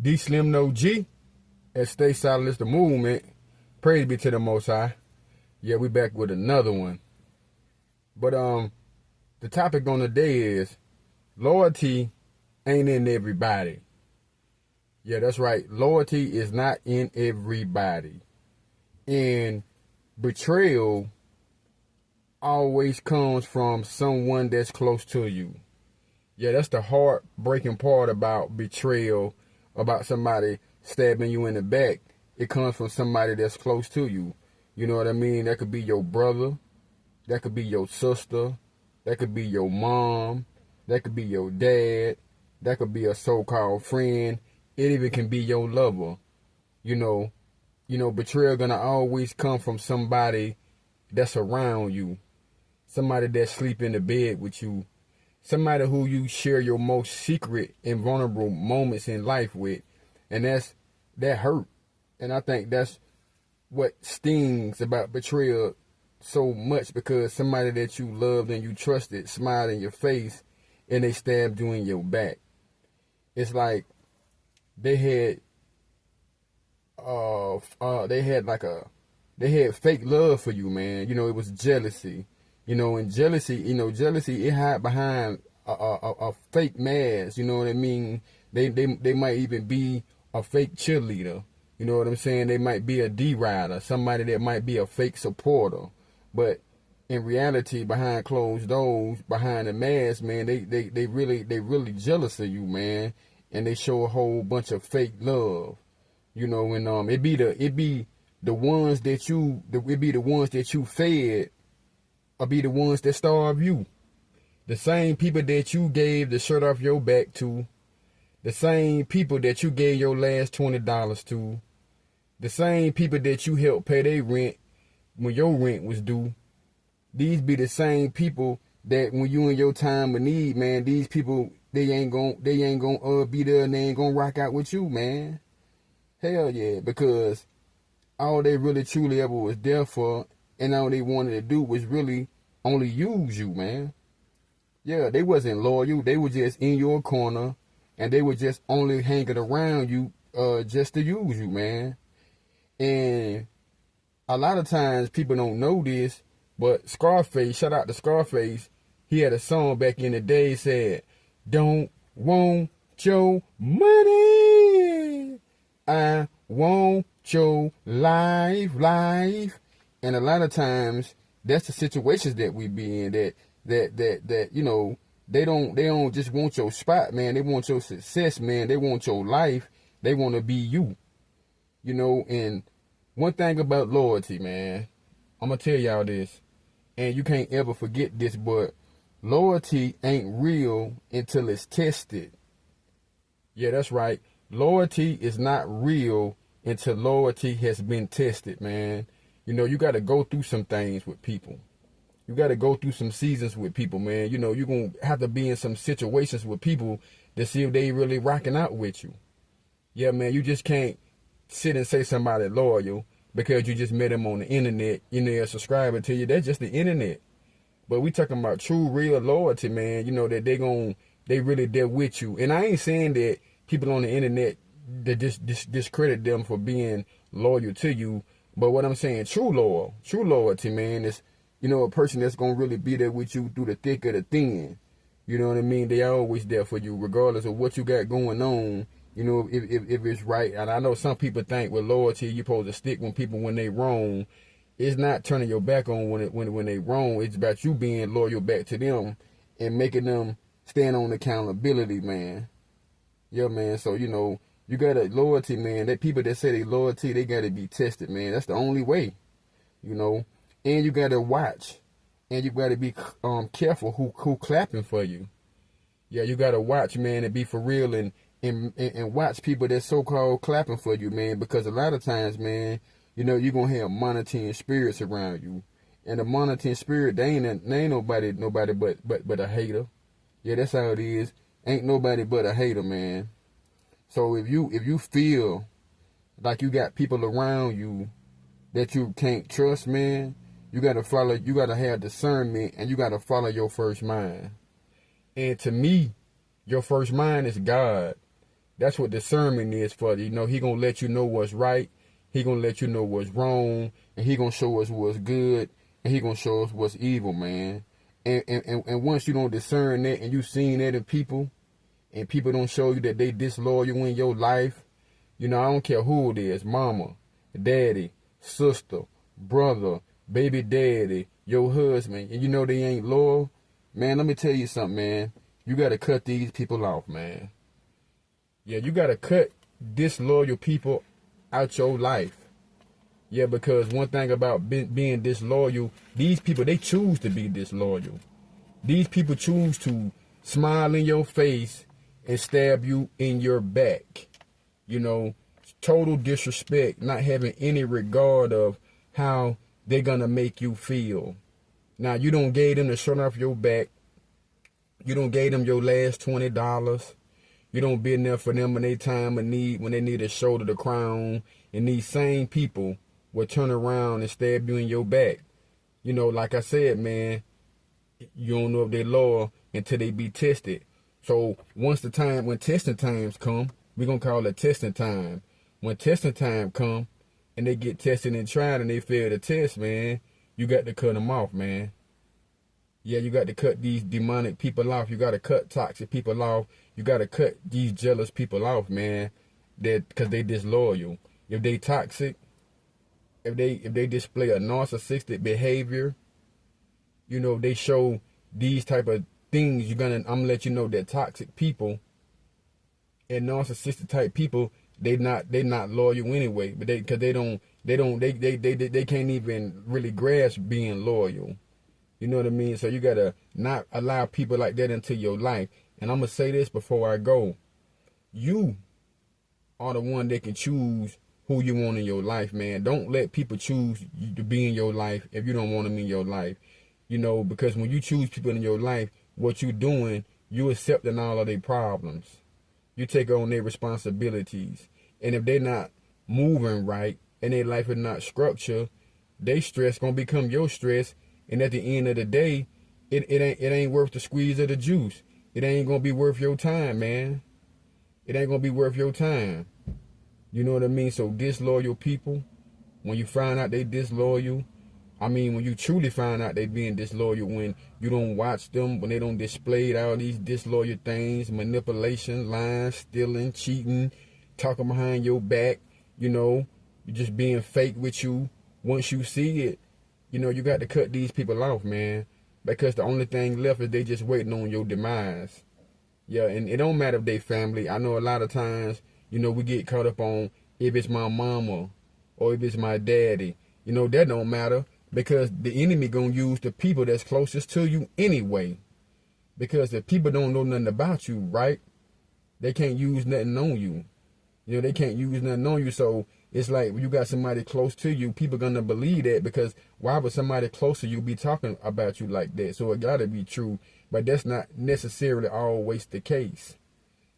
DEESLIMDAOG at STAYSOLIDISDAMOVEMEnt. Praise be to the Most High. Yeah, we back with another one. But the topic on the day is loyalty ain't in everybody. Yeah, that's right. Loyalty is not in everybody. And betrayal always comes from someone that's close to you. Yeah, that's the heartbreaking part about betrayal, about somebody stabbing you in the back. It comes from somebody that's close to you. You know what I mean? That could be your brother. That could be your sister. That could be your mom. That could be your dad. That could be a so-called friend. It even can be your lover. You know, betrayal gonna always come from somebody that's around you. Somebody that sleep in the bed with you. Somebody who you share your most secret and vulnerable moments in life with. And that hurt. And I think that's what stings about betrayal so much, because somebody that you loved and you trusted smiled in your face and they stabbed you in your back. It's like they had fake love for you, man. You know, it was jealousy. You know, and jealousy, it hide behind a fake mask. You know what I mean? They might even be a fake cheerleader. You know what I'm saying? They might be a D-rider, somebody that might be a fake supporter. But in reality, behind closed doors, behind the mask, man, they really jealous of you, man. And they show a whole bunch of fake love. You know, and it be the ones that you fed, or be the ones that starve you. The same people that you gave the shirt off your back to, the same people that you gave your last $20 to, the same people that you helped pay their rent when your rent was due. These be the same people that when you in your time of need, man, these people, they ain't gonna be there, and they ain't gonna rock out with you, man. Hell yeah, because all they really truly ever was there for, and all they wanted to do was really only use you, man. Yeah, they wasn't loyal. They were just in your corner, and they were just only hanging around you just to use you, man. And a lot of times people don't know this, but Scarface, shout out to Scarface, he had a song back in the day said, "Don't want your money, I want your life. And a lot of times that's the situations that we be in, that you know, they don't just want your spot, man. They want your success, man. They want your life. They want to be you. You know, and one thing about loyalty, man, I'm gonna tell y'all this, and you can't ever forget this, but loyalty ain't real until it's tested. Yeah, that's right. Loyalty is not real until loyalty has been tested, man. You know, you got to go through some things with people. You got to go through some seasons with people, man. You know, you're going to have to be in some situations with people to see if they really rocking out with you. Yeah, man, you just can't sit and say somebody loyal because you just met them on the internet, you know, they're subscribing to you. That's just the internet. But we talking about true, real loyalty, man. You know, that they really there with you. And I ain't saying that people on the internet, that discredit them for being loyal to you. But what I'm saying, true loyalty, man, is, you know, a person that's going to really be there with you through the thick or the thin. You know what I mean? They always there for you, regardless of what you got going on. You know, if it's right. And I know some people think with loyalty, you're supposed to stick with people when they wrong. It's not turning your back on when they wrong. It's about you being loyal back to them and making them stand on accountability, man. Yeah, man. So, you know, you got a loyalty, man. That people that say they loyalty, they got to be tested, man. That's the only way, you know. And you got to watch, and you got to be careful who clapping for you. Yeah, you got to watch, man, and be for real, and watch people that so-called clapping for you, man, because a lot of times, man, you know, you're going to have monitoring spirits around you. And the monitoring spirit, they ain't nobody but a hater. Yeah, that's how it is. Ain't nobody but a hater, man. So if you feel like you got people around you that you can't trust, man, you got to have discernment, and you got to follow your first mind. And to me, your first mind is God. That's what discernment is for. You know, he gonna let you know what's right. He gonna let you know what's wrong, and he gonna show us what's good, and he gonna show us what's evil, man. And once you don't discern that, and you seen that in people, and people don't show you that they disloyal in your life, you know, I don't care who it is, mama, daddy, sister, brother, baby daddy, your husband, and you know they ain't loyal, man, let me tell you something, man. You got to cut these people off, man. Yeah, you got to cut disloyal people out your life. Yeah, because one thing about being disloyal, these people, they choose to be disloyal. These people choose to smile in your face and stab you in your back. You know, total disrespect, not having any regard of how they're going to make you feel. Now, you don't gave them the shirt off your back. You don't gave them your last $20. You don't been there for them in their time of need, when they need a shoulder to cry on. And these same people will turn around and stab you in your back. You know, like I said, man, you don't know if they're loyal until they be tested. So when testing times come, we're going to call it testing time. When testing time come and they get tested and tried and they fail the test, man, you got to cut them off, man. Yeah, you got to cut these demonic people off. You got to cut toxic people off. You got to cut these jealous people off, man, because they disloyal. If they toxic, if they display a narcissistic behavior, you know, they show these type of things, I'm gonna let you know that toxic people and narcissistic type people, they not loyal anyway, but they can't even really grasp being loyal. You know what I mean? So you gotta not allow people like that into your life. And I'm gonna say this before I go. You are the one that can choose who you want in your life, man. Don't let people choose you to be in your life if you don't want them in your life. You know, because when you choose people in your life, what you doing, you accepting all of their problems. You take on their responsibilities. And if they're not moving right and their life is not structured, they stress gonna become your stress. And at the end of the day, it ain't worth the squeeze of the juice. It ain't gonna be worth your time, man. It ain't gonna be worth your time. You know what I mean? So disloyal people, when you find out they disloyal, when you truly find out they being disloyal, when you don't watch them, when they don't display all these disloyal things, manipulation, lying, stealing, cheating, talking behind your back, you know, you just being fake with you. Once you see it, you know, you got to cut these people off, man, because the only thing left is they just waiting on your demise. Yeah, and it don't matter if they family. I know a lot of times, you know, we get caught up on if it's my mama or if it's my daddy. You know, that don't matter, because the enemy gonna use the people that's closest to you anyway. Because if people don't know nothing about you, right, they can't use nothing on you. You know, they can't use nothing on you. So it's like when you got somebody close to you, people gonna believe that, because why would somebody close to you be talking about you like that? So it gotta be true, but that's not necessarily always the case.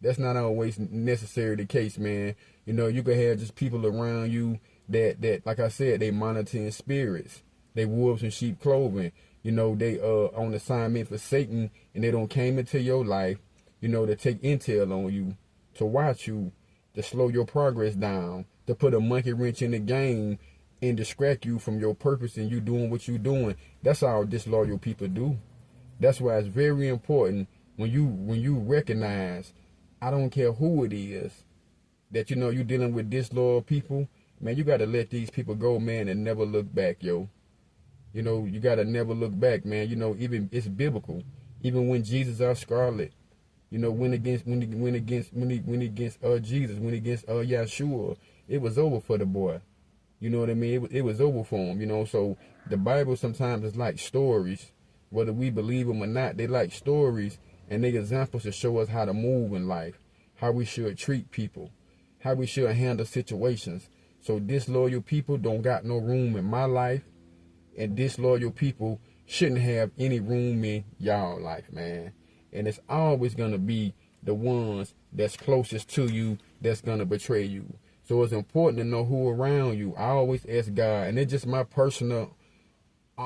That's not always necessarily the case, man. You know, you can have just people around you that like I said, they monitoring spirits. They wolves in sheep clothing. You know, they on assignment for Satan, and they don't came into your life, you know, to take intel on you, to watch you, to slow your progress down, to put a monkey wrench in the game and distract you from your purpose and you doing what you doing. That's all disloyal people do. That's why it's very important when you recognize, I don't care who it is, that you know you're dealing with disloyal people, man, you got to let these people go, man, and never look back, yo. You know, you got to never look back, man. You know, even it's biblical. Even when Jesus our scarlet, you know, went against Jesus, went against Yahshua, it was over for the boy. You know what I mean? It was over for him, you know. So the Bible sometimes is like stories. Whether we believe them or not, they like stories, and they examples to show us how to move in life, how we should treat people, how we should handle situations. So disloyal people don't got no room in my life, and disloyal people shouldn't have any room in y'all life, man. And it's always going to be the ones that's closest to you that's going to betray you. So it's important to know who around you. I always ask God, and it's just my personal,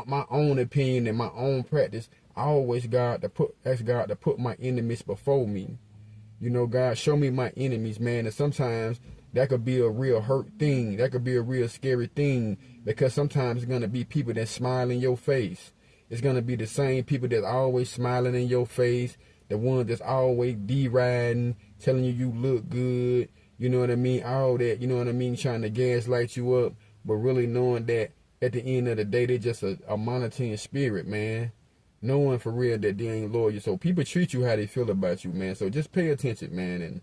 my own opinion and my own practice. I always ask God to put my enemies before me. You know, God, show me my enemies, man. And sometimes that could be a real hurt thing. That could be a real scary thing, because sometimes it's going to be people that smile in your face. It's going to be the same people that's always smiling in your face, the ones that's always deriding, telling you you look good, you know what I mean, all that, you know what I mean, trying to gaslight you up, but really knowing that at the end of the day, they're just a monitoring spirit, man. Knowing for real that they ain't loyal. So people treat you how they feel about you, man. So just pay attention, man, and,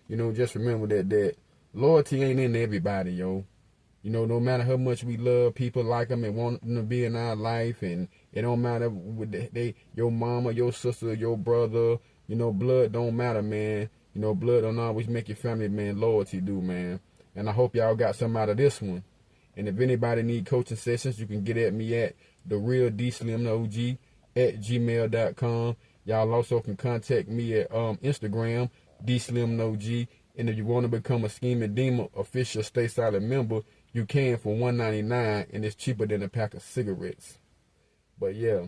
you know, just remember that loyalty ain't in everybody, yo. You know, no matter how much we love people, like them, and want them to be in our life, and it don't matter with your mama, your sister, your brother, you know, blood don't matter, man. You know, blood don't always make your family, man. Loyalty do, man. And I hope y'all got something out of this one. And if anybody need coaching sessions, you can get at me at therealDSlimDaog@gmail.com. Y'all also can contact me at Instagram, DSlimDaog. And if you want to become a Scheming Demon official Stay Solid member, you can for $1.99, and it's cheaper than a pack of cigarettes. But yeah,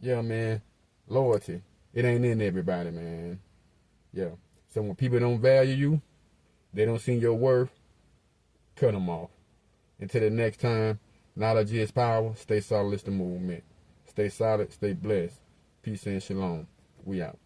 man, loyalty, it ain't in everybody, man. Yeah, so when people don't value you, they don't see your worth, cut them off. Until the next time, knowledge is power. Stay solid, it's the movement. Stay solid, stay blessed. Peace and shalom. We out.